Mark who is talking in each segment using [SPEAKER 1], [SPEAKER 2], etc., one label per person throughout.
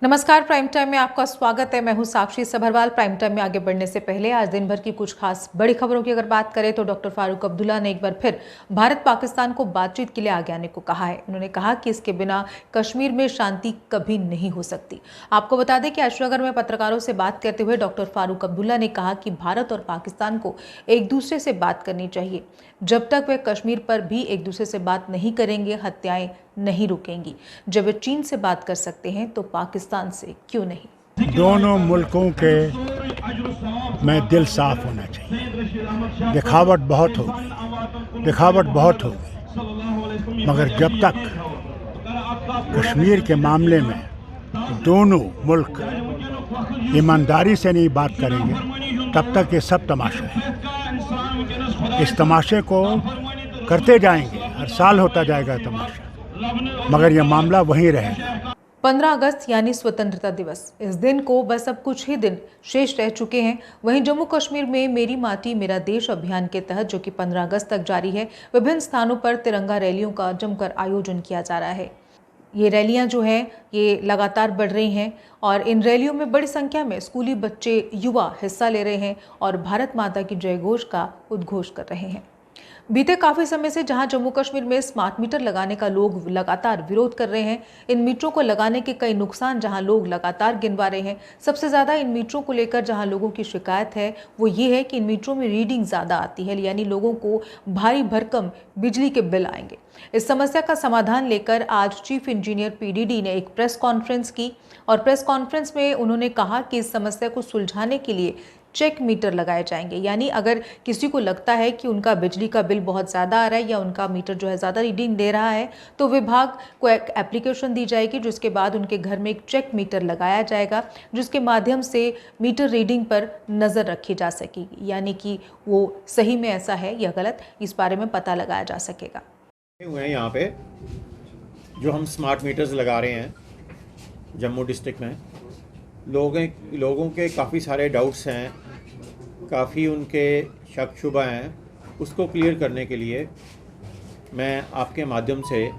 [SPEAKER 1] नमस्कार, prime time में आपका स्वागत है। मैं हूं साक्षी सभरवाल। प्राइम टाइम में आगे बढ़ने से पहले आज दिन भर की कुछ खास बड़ी खबरों की अगर बात करें तो डॉक्टर फारूक अब्दुल्ला ने एक बार फिर भारत पाकिस्तान को बातचीत के लिए आगे आने को कहा है। उन्होंने कहा कि इसके बिना कश्मीर में शांति कभी नहीं हो सकती। आपको बता दें कि आज श्रीनगर में पत्रकारों से बात करते हुए डॉक्टर फारूक अब्दुल्ला ने कहा कि भारत और पाकिस्तान को एक दूसरे से बात करनी चाहिए। जब तक वे कश्मीर पर भी एक दूसरे से बात नहीं करेंगे, हत्याएं नहीं रुकेंगी। जब वे चीन से बात कर सकते हैं तो पाकिस्तान से क्यों नहीं।
[SPEAKER 2] दोनों मुल्कों के में दिल साफ होना चाहिए। दिखावट बहुत होगी, मगर जब तक कश्मीर के मामले में दोनों मुल्क ईमानदारी से नहीं बात करेंगे, तब तक ये सब तमाशा है। इस तमाशे को करते जाएंगे, हर साल होता जाएगा तमाशा, मगर यह मामला वहीं रहेगा।
[SPEAKER 1] 15 अगस्त यानी स्वतंत्रता दिवस, इस दिन को बस अब कुछ ही दिन शेष रह चुके हैं। वहीं जम्मू कश्मीर में मेरी माटी मेरा देश अभियान के तहत, जो कि 15 अगस्त तक जारी है, विभिन्न स्थानों पर तिरंगा रैलियों का जमकर आयोजन किया जा रहा है। ये रैलियां जो हैं ये लगातार बढ़ रही हैं और इन रैलियों में बड़ी संख्या में स्कूली बच्चे, युवा हिस्सा ले रहे हैं और भारत माता की जय घोष का उद्घोष कर रहे हैं। बीते काफी समय से जहां जम्मू कश्मीर में स्मार्ट मीटर लगाने का लोग लगातार विरोध कर रहे हैं, इन मीटरों को लगाने के कई नुकसान जहां लोग लगातार गिनवा रहे हैं। सबसे ज्यादा इन मीटरों को लेकर जहां लोगों की शिकायत है वो ये है कि इन मीटरों में रीडिंग ज्यादा आती है, यानी लोगों को भारी भरकम बिजली के बिल आएंगे। इस समस्या का समाधान लेकर आज चीफ इंजीनियर पीडीडी ने एक प्रेस कॉन्फ्रेंस की और प्रेस कॉन्फ्रेंस में उन्होंने कहा कि इस समस्या को सुलझाने के लिए चेक मीटर लगाए जाएंगे। यानी अगर किसी को लगता है कि उनका बिजली का बिल बहुत ज़्यादा आ रहा है या उनका मीटर जो है ज़्यादा रीडिंग दे रहा है, तो विभाग को एक एप्लीकेशन दी जाएगी, जिसके बाद उनके घर में एक चेक मीटर लगाया जाएगा, जिसके माध्यम से मीटर रीडिंग पर नज़र रखी जा सकेगी, यानी कि वो सही में ऐसा है या गलत, इस बारे में पता लगाया जा सकेगा।
[SPEAKER 3] हुए हैं यहाँ पे जो हम स्मार्ट मीटर्स लगा रहे हैं जम्मू डिस्ट्रिक्ट में, लोगों के काफ़ी सारे डाउट्स हैं, काफ़ी उनके शक शुबा हैं। उसको क्लियर करने के लिए मैं आपके माध्यम से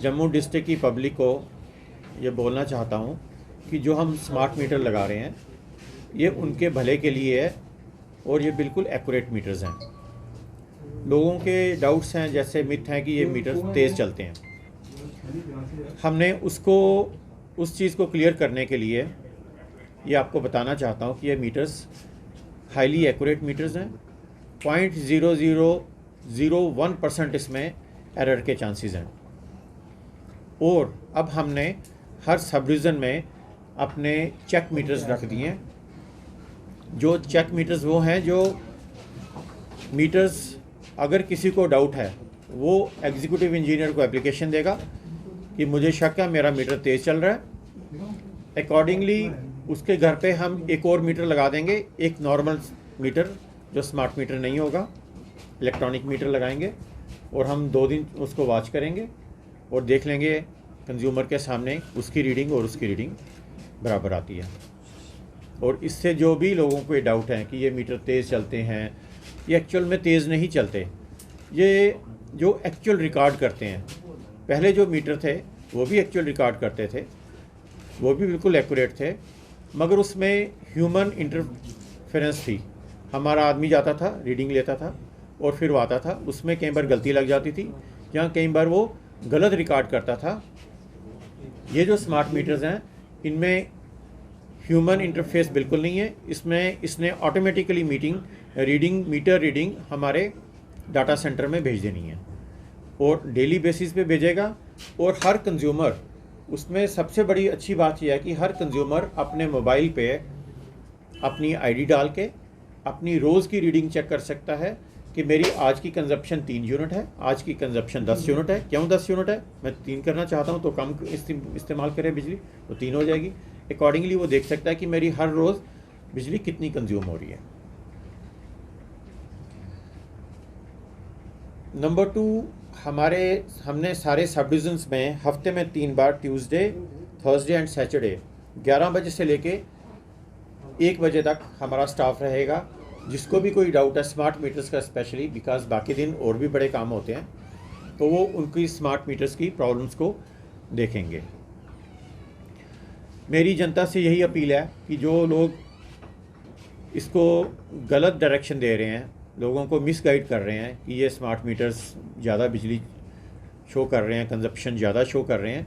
[SPEAKER 3] जम्मू डिस्ट्रिक्ट की पब्लिक को ये बोलना चाहता हूँ कि जो हम स्मार्ट मीटर लगा रहे हैं ये उनके भले के लिए है और ये बिल्कुल एक्यूरेट मीटर्स हैं। लोगों के डाउट्स हैं, जैसे मिथ हैं कि ये मीटर तेज़ चलते हैं। हमने उस चीज़ को क्लियर करने के लिए ये आपको बताना चाहता हूँ कि ये मीटर्स हाईली एक्यूरेट मीटर्स हैं। 0.0001% इसमें एरर के चांसेस हैं। और अब हमने हर सब डिवीज़न में अपने चेक मीटर्स रख दिए हैं। जो चेक मीटर्स वो हैं जो मीटर्स, अगर किसी को डाउट है वो एग्जीक्यूटिव इंजीनियर को एप्लीकेशन देगा कि मुझे शक है मेरा मीटर तेज़ चल रहा है। अकॉर्डिंगली उसके घर पे हम एक और मीटर लगा देंगे, एक नॉर्मल मीटर जो स्मार्ट मीटर नहीं होगा, इलेक्ट्रॉनिक मीटर लगाएंगे और हम 2 दिन उसको वॉच करेंगे और देख लेंगे कंज्यूमर के सामने उसकी रीडिंग और उसकी रीडिंग बराबर आती है। और इससे जो भी लोगों को ये डाउट है कि ये मीटर तेज़ चलते हैं, ये एक्चुअल में तेज़ नहीं चलते। ये जो एक्चुअल रिकॉर्ड करते हैं, पहले जो मीटर थे वो भी एक्चुअल रिकॉर्ड करते थे, वो भी बिल्कुल एक्यूरेट थे, मगर उसमें ह्यूमन इंटरफेरेंस थी। हमारा आदमी जाता था, रीडिंग लेता था और फिर वो आता था, उसमें कई बार गलती लग जाती थी या कई बार वो गलत रिकॉर्ड करता था। ये जो स्मार्ट मीटर्स हैं इनमें ह्यूमन इंटरफेस बिल्कुल नहीं है। इसने ऑटोमेटिकली मीटर रीडिंग हमारे डाटा सेंटर में भेज देनी है और डेली बेसिस पे भेजेगा। और हर कंज्यूमर, उसमें सबसे बड़ी अच्छी बात यह है कि हर कंज्यूमर अपने मोबाइल पे अपनी आईडी डाल के अपनी रोज़ की रीडिंग चेक कर सकता है कि मेरी आज की कंजप्शन 3 यूनिट है, आज की कंजप्शन 10 यूनिट है। क्यों 10 यूनिट है? मैं 3 करना चाहता हूँ तो कम इस्तेमाल करें बिजली, तो 3 हो जाएगी। अकॉर्डिंगली वो देख सकता है कि मेरी हर रोज़ बिजली कितनी कंज्यूम हो रही है। नंबर 2, हमने सारे सब डिविजन्स में हफ्ते में 3 बार, ट्यूसडे, थर्सडे एंड सैटरडे 11 बजे से लेके 1 बजे तक हमारा स्टाफ रहेगा। जिसको भी कोई डाउट है स्मार्ट मीटर्स का, स्पेशली बिकॉज बाकी दिन और भी बड़े काम होते हैं, तो वो उनकी स्मार्ट मीटर्स की प्रॉब्लम्स को देखेंगे। मेरी जनता से यही अपील है कि जो लोग इसको गलत डायरेक्शन दे रहे हैं, लोगों को मिसगाइड कर रहे हैं कि ये स्मार्ट मीटर्स ज़्यादा बिजली शो कर रहे हैं, कंजप्शन ज़्यादा शो कर रहे हैं,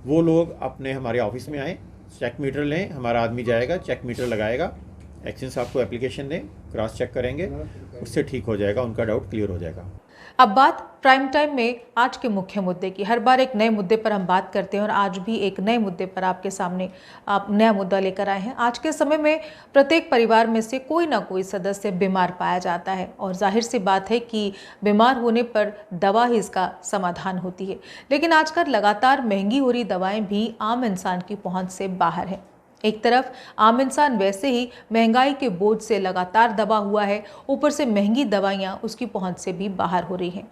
[SPEAKER 3] वो लोग अपने हमारे ऑफिस में आएँ, चेक मीटर लें, हमारा आदमी जाएगा, चेक मीटर लगाएगा, एक्शन साहब को एप्लीकेशन दें, क्रॉस चेक करेंगे, उससे ठीक हो जाएगा, उनका डाउट क्लियर हो जाएगा।
[SPEAKER 1] अब बात प्राइम टाइम में आज के मुख्य मुद्दे की। हर बार एक नए मुद्दे पर हम बात करते हैं और आज भी एक नए मुद्दे पर आपके सामने आप नया मुद्दा लेकर आए हैं। आज के समय में प्रत्येक परिवार में से कोई ना कोई सदस्य बीमार पाया जाता है और जाहिर सी बात है कि बीमार होने पर दवा ही इसका समाधान होती है। लेकिन आजकल लगातार महंगी हो रही दवाएं भी आम इंसान की पहुंच से बाहर है। एक तरफ आम इंसान वैसे ही महंगाई के बोझ से लगातार दबा हुआ है, ऊपर से महंगी दवाइयां उसकी पहुंच से भी बाहर हो रही हैं।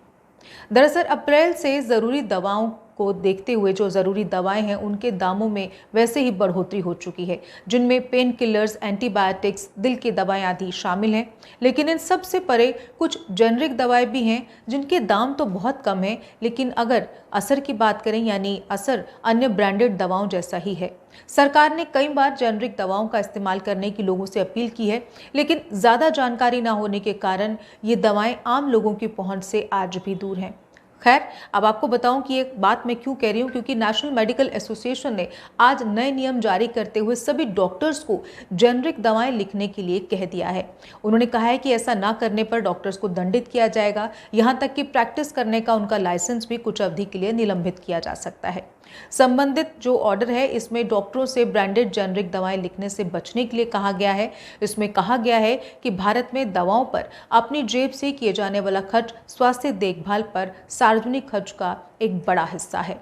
[SPEAKER 1] दरअसल अप्रैल से ज़रूरी दवाओं को देखते हुए जो ज़रूरी दवाएं हैं उनके दामों में वैसे ही बढ़ोतरी हो चुकी है, जिनमें पेन किलर्स, एंटीबायोटिक्स, दिल की दवाएं आदि शामिल हैं। लेकिन इन सब से परे कुछ जेनरिक दवाएं भी हैं जिनके दाम तो बहुत कम हैं, लेकिन अगर असर की बात करें यानी असर अन्य ब्रांडेड दवाओं जैसा ही है। सरकार ने कई बार जेनरिक दवाओं का इस्तेमाल करने की लोगों से अपील की है, लेकिन ज़्यादा जानकारी ना होने के कारण ये दवाएं आम लोगों की पहुंच से आज भी दूर हैं। खैर, अब आपको बताऊं कि ये बात मैं क्यों कह रही हूं, क्योंकि नेशनल मेडिकल एसोसिएशन ने आज नए नियम जारी करते हुए सभी डॉक्टर्स को जेनरिक दवाएं लिखने के लिए कह दिया है। उन्होंने कहा है कि ऐसा ना करने पर डॉक्टर्स को दंडित किया जाएगा, यहां तक कि प्रैक्टिस करने का उनका लाइसेंस भी कुछ अवधि के लिए निलंबित किया जा सकता है। संबंधित जो ऑर्डर है इसमें डॉक्टरों से ब्रांडेड जेनरिक दवाएं लिखने से बचने के लिए कहा गया है। इसमें कहा गया है कि भारत में दवाओं पर अपनी जेब से किए जाने वाला खर्च स्वास्थ्य देखभाल पर सार्वजनिक खर्च का एक बड़ा हिस्सा है।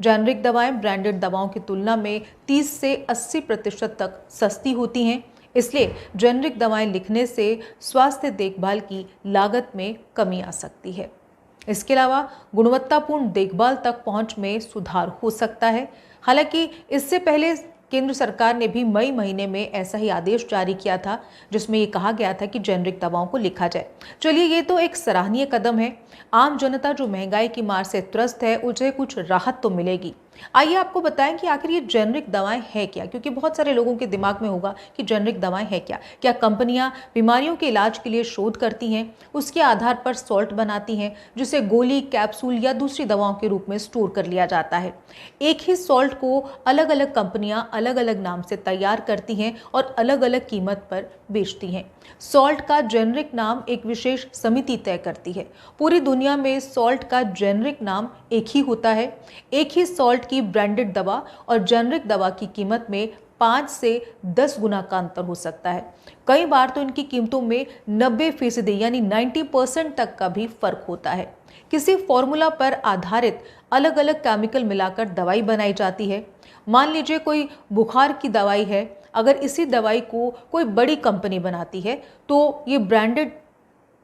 [SPEAKER 1] जेनरिक दवाएं ब्रांडेड दवाओं की तुलना में 30 से 80% तक सस्ती होती हैं, इसलिए जेनरिक दवाएं लिखने से स्वास्थ्य देखभाल की लागत में कमी आ सकती है। इसके अलावा गुणवत्तापूर्ण देखभाल तक पहुंच में सुधार हो सकता है। हालांकि इससे पहले केंद्र सरकार ने भी मई महीने में ऐसा ही आदेश जारी किया था, जिसमें ये कहा गया था कि जेनरिक दवाओं को लिखा जाए। चलिए, ये तो एक सराहनीय कदम है। आम जनता जो महंगाई की मार से त्रस्त है उसे कुछ राहत तो मिलेगी। आइए आपको बताएं कि आखिर ये जेनरिक दवाएं हैं क्या, क्योंकि बहुत सारे लोगों के दिमाग में होगा कि जेनरिक दवाएं हैं क्या। क्या कंपनियां बीमारियों के इलाज के लिए शोध करती हैं, उसके आधार पर सॉल्ट बनाती हैं जिसे गोली, कैप्सूल या दूसरी दवाओं के रूप में स्टोर कर लिया जाता है। एक ही सॉल्ट को अलग अलग कंपनियां अलग अलग नाम से तैयार करती हैं और अलग अलग कीमत पर बेचती हैं। सॉल्ट का जेनरिक नाम एक विशेष समिति तय करती है। पूरी दुनिया में सॉल्ट का जेनरिक नाम एक ही होता है। एक ही सॉल्ट की ब्रांडेड दवा और जेनरिक दवा की कीमत में 5 से 10 गुना का अंतर हो सकता है। कई बार तो इनकी कीमतों में 90% यानी 90% तक का भी फर्क होता है। किसी फॉर्मूला पर आधारित अलग अलग केमिकल मिलाकर दवाई बनाई जाती है। मान लीजिए कोई बुखार की दवाई है, अगर इसी दवाई को कोई बड़ी कंपनी बनाती है तो ये ब्रांडेड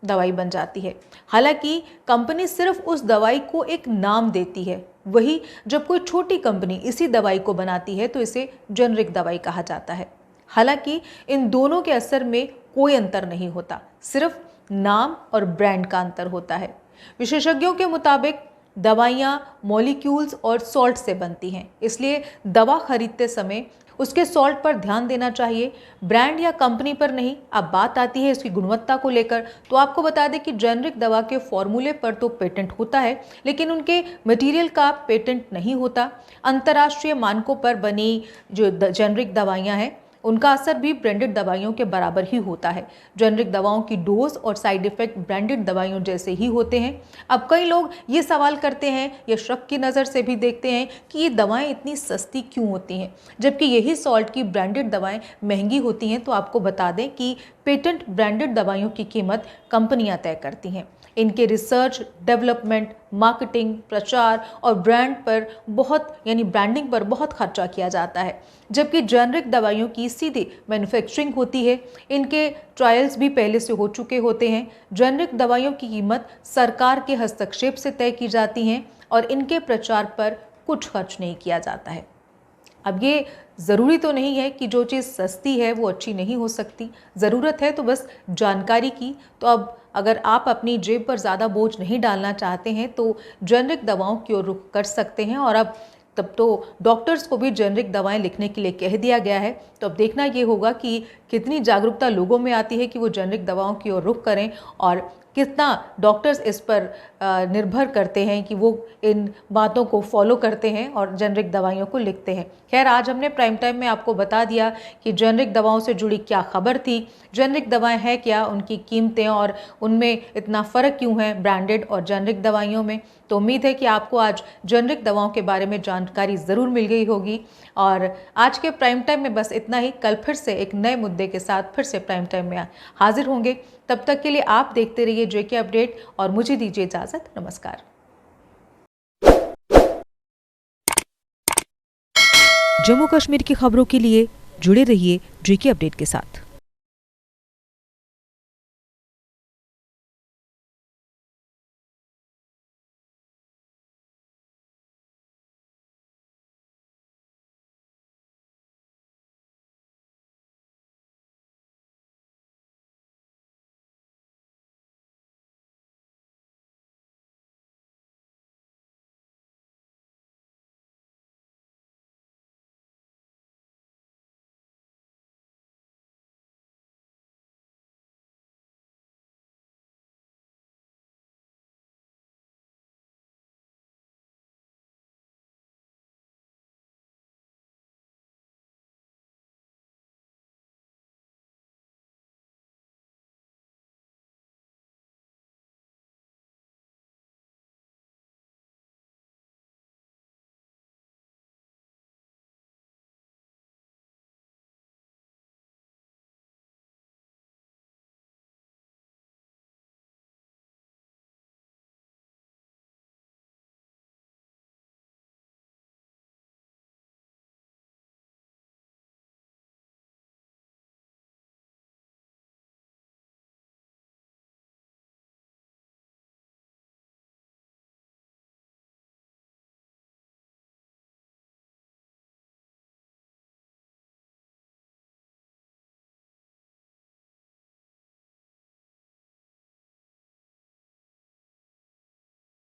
[SPEAKER 1] दवाई बन जाती है। हालांकि कंपनी सिर्फ उस दवाई को एक नाम देती है, वही जब कोई छोटी कंपनी इसी दवाई को बनाती है तो इसे जेनरिक दवाई कहा जाता है। हालांकि इन दोनों के असर में कोई अंतर नहीं होता, सिर्फ नाम और ब्रांड का अंतर होता है। विशेषज्ञों के मुताबिक दवाइयाँ मॉलिक्यूल्स और सॉल्ट से बनती हैं, इसलिए दवा खरीदते समय उसके सॉल्ट पर ध्यान देना चाहिए, ब्रांड या कंपनी पर नहीं। अब बात आती है इसकी गुणवत्ता को लेकर, तो आपको बता दें कि जेनरिक दवा के फॉर्मूले पर तो पेटेंट होता है, लेकिन उनके मटेरियल का पेटेंट नहीं होता। अंतर्राष्ट्रीय मानकों पर बनी जो जेनरिक दवाइयाँ हैं उनका असर भी ब्रांडेड दवाइयों के बराबर ही होता है। जेनरिक दवाओं की डोज और साइड इफेक्ट ब्रांडेड दवाइयों जैसे ही होते हैं। अब कई लोग ये सवाल करते हैं या शक की नज़र से भी देखते हैं कि ये दवाएं इतनी सस्ती क्यों होती हैं, जबकि यही सॉल्ट की ब्रांडेड दवाएं महंगी होती हैं। तो आपको बता दें कि पेटेंट ब्रांडेड दवाइयों की कीमत कंपनियां तय करती हैं। इनके रिसर्च, डेवलपमेंट, मार्केटिंग, प्रचार और ब्रांडिंग पर बहुत खर्चा किया जाता है, जबकि जेनरिक दवाइयों की सीधी मैन्युफैक्चरिंग होती है। इनके ट्रायल्स भी पहले से हो चुके होते हैं। जेनरिक दवाइयों की कीमत सरकार के हस्तक्षेप से तय की जाती हैं और इनके प्रचार पर कुछ खर्च नहीं किया जाता है। अब ये ज़रूरी तो नहीं है कि जो चीज़ सस्ती है वो अच्छी नहीं हो सकती, ज़रूरत है तो बस जानकारी की। तो अब अगर आप अपनी जेब पर ज़्यादा बोझ नहीं डालना चाहते हैं तो जेनरिक दवाओं की ओर रुख कर सकते हैं और अब तब तो डॉक्टर्स को भी जेनरिक दवाएं लिखने के लिए कह दिया गया है। तो अब देखना ये होगा कि कितनी जागरूकता लोगों में आती है कि वो जेनरिक दवाओं की ओर रुख करें और कितना डॉक्टर्स इस पर निर्भर करते हैं कि वो इन बातों को फॉलो करते हैं और जेनरिक दवाइयों को लिखते हैं। खैर, आज हमने प्राइम टाइम में आपको बता दिया कि जेनरिक दवाओं से जुड़ी क्या खबर थी, जेनरिक दवाएं हैं क्या, उनकी कीमतें और उनमें इतना फ़र्क क्यों है ब्रांडेड और जेनरिक दवाइयों में। तो उम्मीद है कि आपको आज जेनरिक दवाओं के बारे में जानकारी ज़रूर मिल गई होगी। और आज के प्राइम टाइम में बस इतना ही। कल फिर से एक नए मुद्दे के साथ फिर से प्राइम टाइम में हाजिर होंगे। तब तक के लिए आप देखते रहिए जेके अपडेट और मुझे दीजिए इजाज़त। नमस्कार। जम्मू कश्मीर की खबरों के लिए जुड़े रहिए जेके अपडेट के साथ।